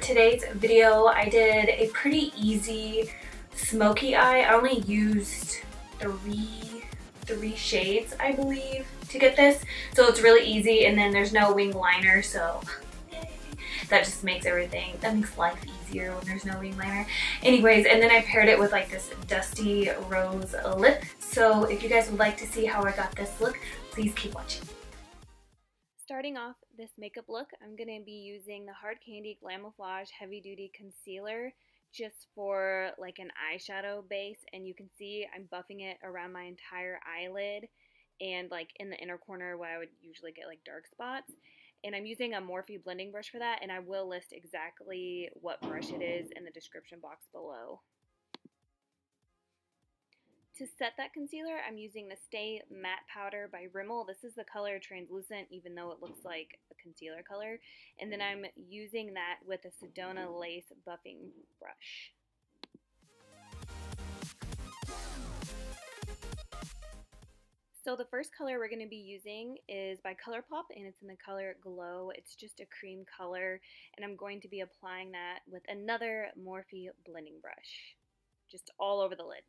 today's video, I did a pretty easy smoky eye. I only used three shades, I believe, to get this. So it's really easy, and then there's no wing liner, so yay. That just makes that makes life easier when there's no wing liner. Anyways, and then I paired it with like this dusty rose lip. So if you guys would like to see how I got this look, please keep watching. Starting off this makeup look, I'm going to be using the Hard Candy Glamoflauge Heavy Duty Concealer just for like an eyeshadow base, and you can see I'm buffing it around my entire eyelid and like in the inner corner where I would usually get like dark spots. And I'm using a Morphe blending brush for that, and I will list exactly what brush it is in the description box below. To set that concealer, I'm using the Stay Matte Powder by Rimmel. This is the color Translucent, even though it looks like a concealer color. And then I'm using that with a Sedona Lace Buffing Brush. So the first color we're going to be using is by Colourpop, and it's in the color Glow. It's just a cream color, and I'm going to be applying that with another Morphe blending brush, just all over the lid.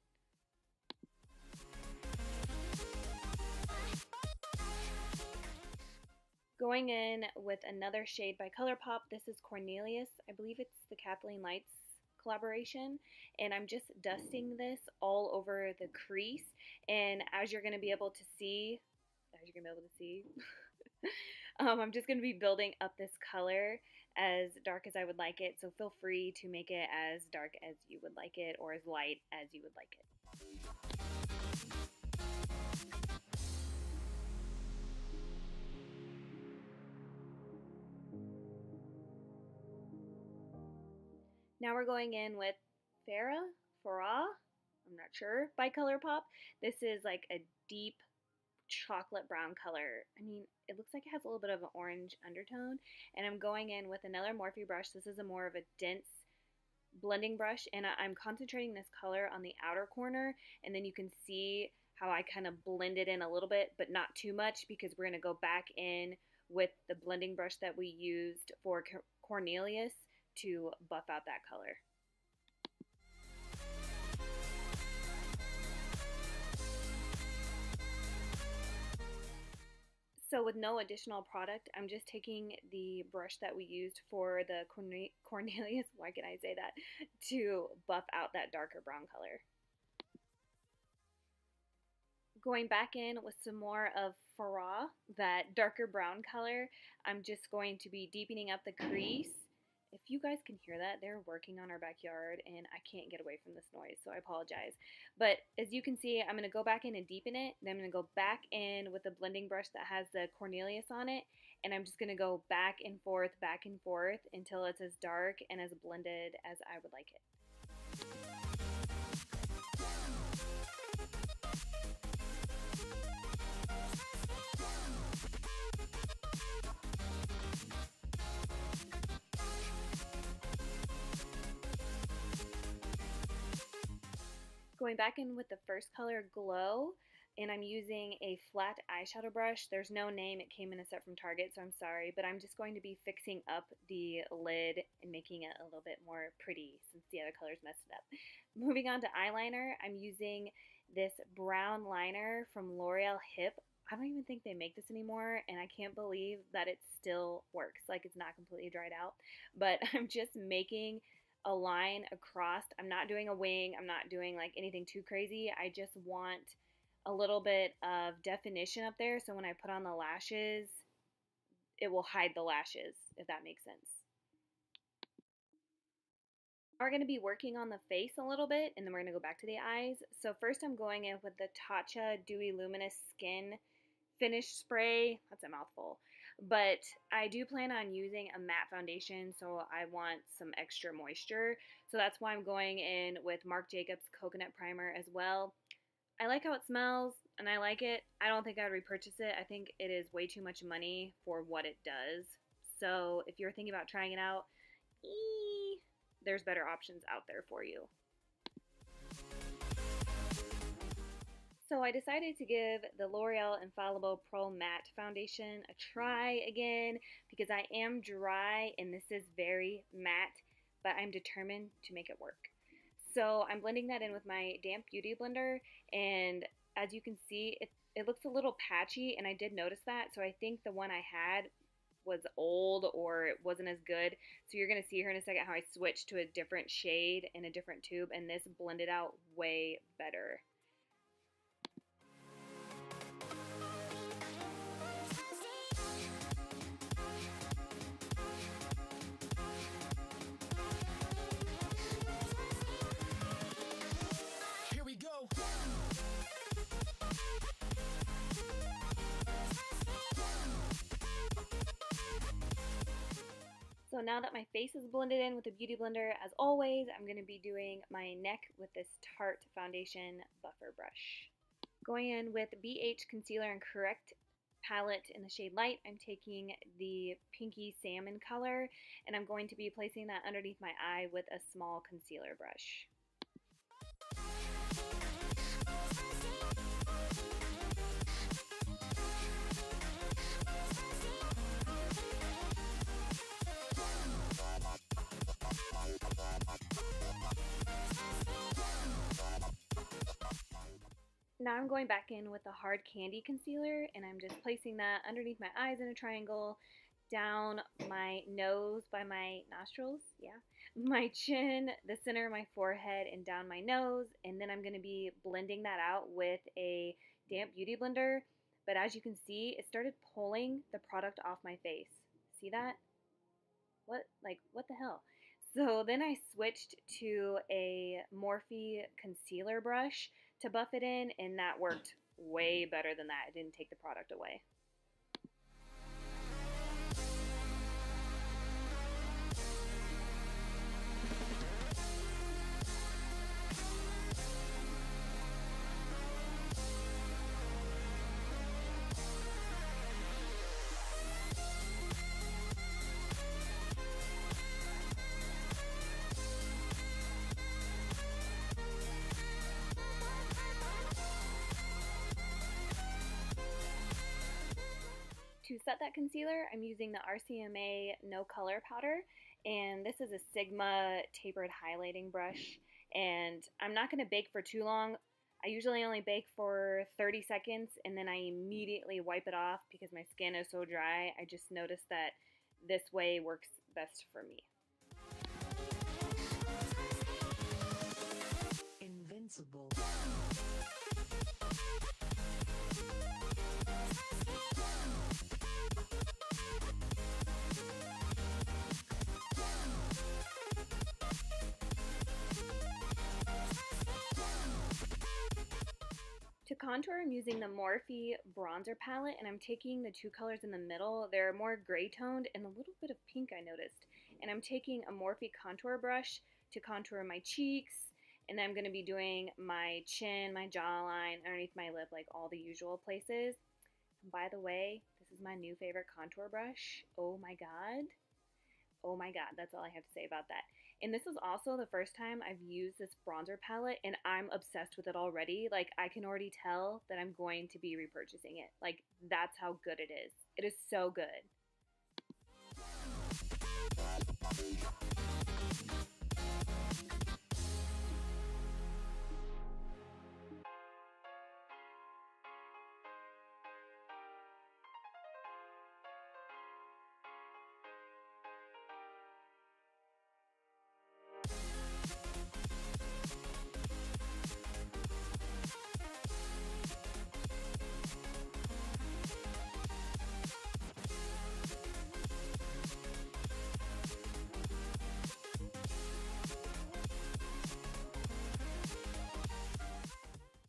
Going in with another shade by Colourpop. This is Cornelius. I believe it's the Kathleen Lights collaboration, and I'm just dusting this all over the crease. And as you're going to be able to see, I'm just going to be building up this color as dark as I would like it. So feel free to make it as dark as you would like it, or as light as you would like it. Now we're going in with Farah, I'm not sure, by Colourpop. This is like a deep chocolate brown color. I mean, it looks like it has a little bit of an orange undertone. And I'm going in with another Morphe brush. This is a more of a dense blending brush, and I'm concentrating this color on the outer corner, and then you can see how I kind of blend it in a little bit, but not too much, because we're going to go back in with the blending brush that we used for Cornelius to buff out that color. So with no additional product, I'm just taking the brush that we used for the Cornelius, why can I say that, to buff out that darker brown color. Going back in with some more of Farah, that darker brown color, I'm just going to be deepening up the crease. If you guys can hear that, they're working on our backyard and I can't get away from this noise, so I apologize. But as you can see, I'm going to go back in and deepen it. Then I'm going to go back in with a blending brush that has the Cornelius on it, and I'm just going to go back and forth until it's as dark and as blended as I would like it. Going back in with the first color, Glow, and I'm using a flat eyeshadow brush. There's no name, it came in a set from Target, so I'm sorry, but I'm just going to be fixing up the lid and making it a little bit more pretty since the other colors messed it up. Moving on to eyeliner, I'm using this brown liner from Loreal Hip. I don't even think they make this anymore, and I can't believe that it still works. Like, it's not completely dried out, but I'm just making a line across. I'm not doing a wing. I'm not doing like anything too crazy. I just want a little bit of definition up there, so when I put on the lashes, it will hide the lashes, if that makes sense. We're going to be working on the face a little bit, and then we're going to go back to the eyes. So first I'm going in with the Tatcha Dewy Luminous Skin Finish Spray. That's a mouthful. But I do plan on using a matte foundation, so I want some extra moisture. So that's why I'm going in with Marc Jacobs Coconut Primer as well. I like how it smells, and I like it. I don't think I'd repurchase it. I think it is way too much money for what it does. So if you're thinking about trying it out, there's better options out there for you. So I decided to give the Loreal Infallible Pro Matte Foundation a try again because I am dry and this is very matte. but I'm determined to make it work. So I'm blending that in with my damp beauty blender, and as you can see, it looks a little patchy, and I did notice that, so I think the one I had was old or it wasn't as good. So you're going to see here in a second how I switched to a different shade in a different tube, and this blended out way better. Here we go. So now that my face is blended in with the Beauty Blender, as always, I'm going to be doing my neck with this Tarte Foundation Buffer Brush. Going in with BH Concealer and Correct palette in the shade Light, I'm taking the pinky salmon color, and I'm going to be placing that underneath my eye with a small concealer brush. Now I'm going back in with the Hard Candy Concealer, and I'm just placing that underneath my eyes in a triangle, down my nose by my nostrils, my chin, the center of my forehead, and down my nose, and then I'm going to be blending that out with a damp beauty blender. But as you can see, it started pulling the product off my face. See that? What the hell? So then I switched to a Morphe concealer brush to buff it in, and that worked way better than that. It didn't take the product away. To set that concealer, I'm using the RCMA No Color Powder, and this is a Sigma tapered highlighting brush, and I'm not going to bake for too long. I usually only bake for 30 seconds, and then I immediately wipe it off because my skin is so dry. I just noticed that this way works best for me. Invincible. To contour, I'm using the Morphe bronzer palette, and I'm taking the two colors in the middle. They're more gray toned and a little bit of pink, I noticed. And I'm taking a Morphe contour brush to contour my cheeks, and then I'm going to be doing my chin, my jawline, underneath my lip, like all the usual places. And by the way, this is my new favorite contour brush. Oh my god. Oh my god, that's all I have to say about that. And this is also the first time I've used this bronzer palette, and I'm obsessed with it already. Like, I can already tell that I'm going to be repurchasing it. Like, that's how good it is. It is so good.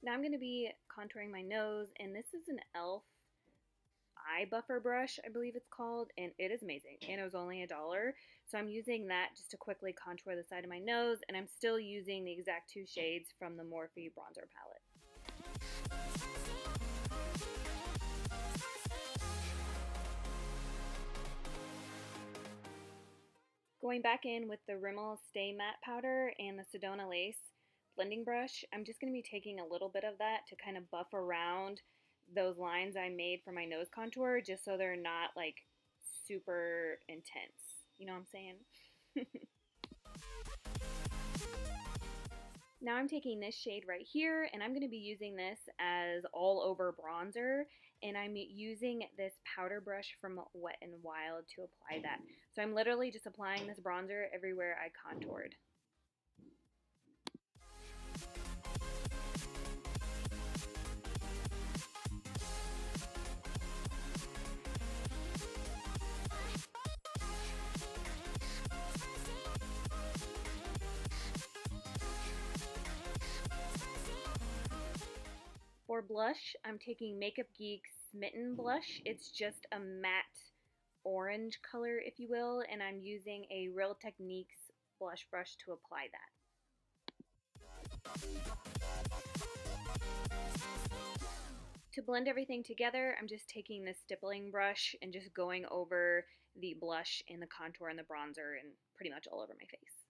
Now I'm going to be contouring my nose, and this is an e.l.f. eye buffer brush, I believe it's called, and it is amazing, and it was only $1. So I'm using that just to quickly contour the side of my nose, and I'm still using the exact two shades from the Morphe bronzer palette. Going back in with the Rimmel Stay matte powder and the Sedona lace blending brush, I'm just going to be taking a little bit of that to kind of buff around those lines I made for my nose contour, just so they're not like super intense. You know what I'm saying? Now I'm taking this shade right here, and I'm going to be using this as all over bronzer, and I'm using this powder brush from Wet n Wild to apply that. So I'm literally just applying this bronzer everywhere I contoured. For blush, I'm taking Makeup Geek's Smitten blush. It's just a matte orange color, if you will, and I'm using a Real Techniques blush brush to apply that. To blend everything together, I'm just taking this stippling brush and just going over the blush and the contour and the bronzer and pretty much all over my face.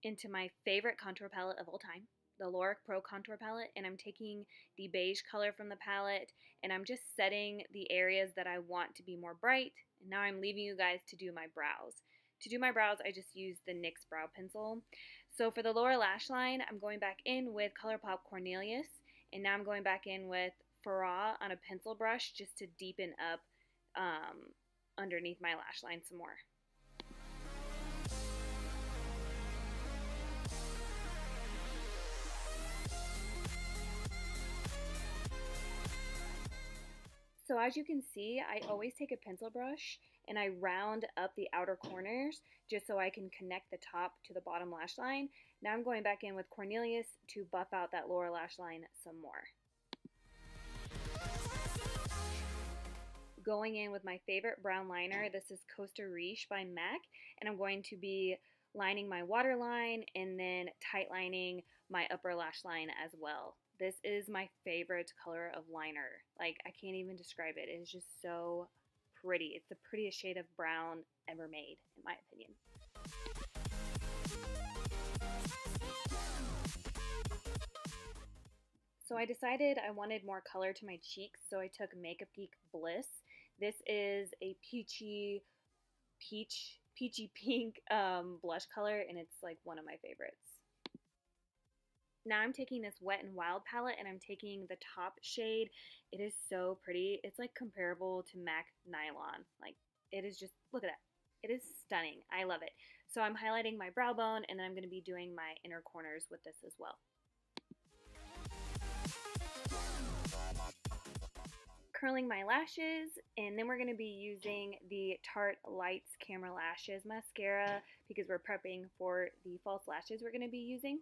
Into my favorite contour palette of all time, the Loreal Pro Contour Palette, and I'm taking the beige color from the palette, and I'm just setting the areas that I want to be more bright, and now I'm leaving you guys to do my brows. To do my brows, I just used the NYX brow pencil. So for the lower lash line, I'm going back in with Colourpop Cornelius, and now I'm going back in with Farah on a pencil brush just to deepen up underneath my lash line some more. So as you can see, I always take a pencil brush and I round up the outer corners just so I can connect the top to the bottom lash line. Now I'm going back in with Cornelius to buff out that lower lash line some more. Going in with my favorite brown liner, this is Costa Riche by MAC, and I'm going to be lining my waterline and then tight lining my upper lash line as well. This is my favorite color of liner. Like, I can't even describe it. It is just so pretty. It's the prettiest shade of brown ever made, in my opinion. So I decided I wanted more color to my cheeks, so I took Makeup Geek Bliss. This is a peachy pink blush color, and it's like one of my favorites. Now I'm taking this Wet n Wild palette and I'm taking the top shade. It is so pretty. It's like comparable to MAC Nylon. Like, it is just, look at that. It is stunning. I love it. So I'm highlighting my brow bone, and then I'm going to be doing my inner corners with this as well. Curling my lashes, and then we're going to be using the Tarte Lights Camera Lashes mascara because we're prepping for the false lashes we're going to be using.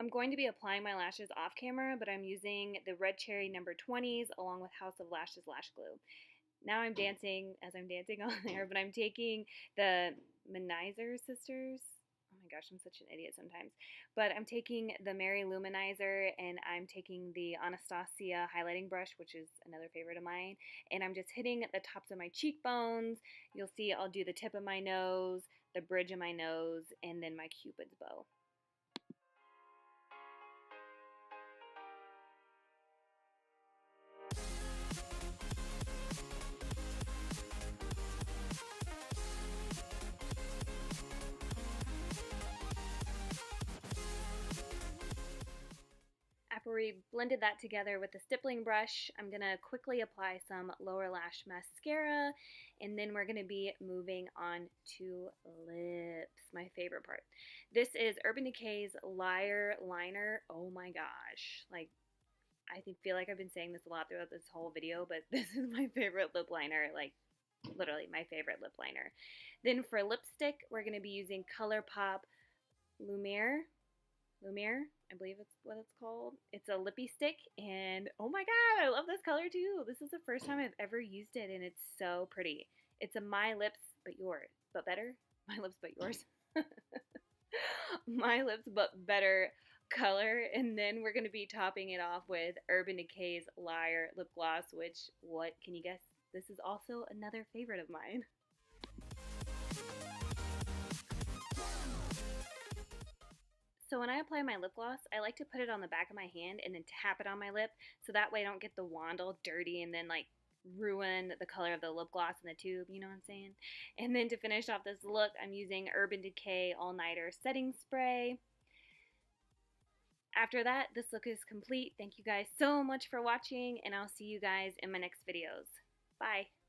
I'm going to be applying my lashes off camera, but I'm using the Red Cherry No. 20s along with House of Lashes lash glue. Now I'm dancing as I'm dancing on there, but I'm taking the Luminizer Sisters. Oh my gosh, I'm such an idiot sometimes. But I'm taking the Mary Luminizer, and I'm taking the Anastasia highlighting brush, which is another favorite of mine. And I'm just hitting the tops of my cheekbones. You'll see I'll do the tip of my nose, the bridge of my nose, and then my Cupid's bow. After we blended that together with the stippling brush, I'm going to quickly apply some lower lash mascara, and then we're going to be moving on to lips, my favorite part. This is Urban Decay's Liar Liner. Oh my gosh, like, I feel like I've been saying this a lot throughout this whole video, but this is my favorite lip liner, like literally my favorite lip liner. Then for lipstick, we're going to be using Colourpop Lumiere, I believe it's what it's called. It's a lippy stick, and oh my god, I love this color too. This is the first time I've ever used it, and it's so pretty. It's a My Lips But Yours, but better. My Lips But Yours. My Lips But Better color, and then we're going to be topping it off with Urban Decay's Liar lip gloss, which, what can you guess? This is also another favorite of mine. So when I apply my lip gloss, I like to put it on the back of my hand and then tap it on my lip so that way I don't get the wand all dirty and then like ruin the color of the lip gloss in the tube, you know what I'm saying? And then to finish off this look, I'm using Urban Decay All Nighter Setting Spray. After that, this look is complete. Thank you guys so much for watching, and I'll see you guys in my next videos. Bye!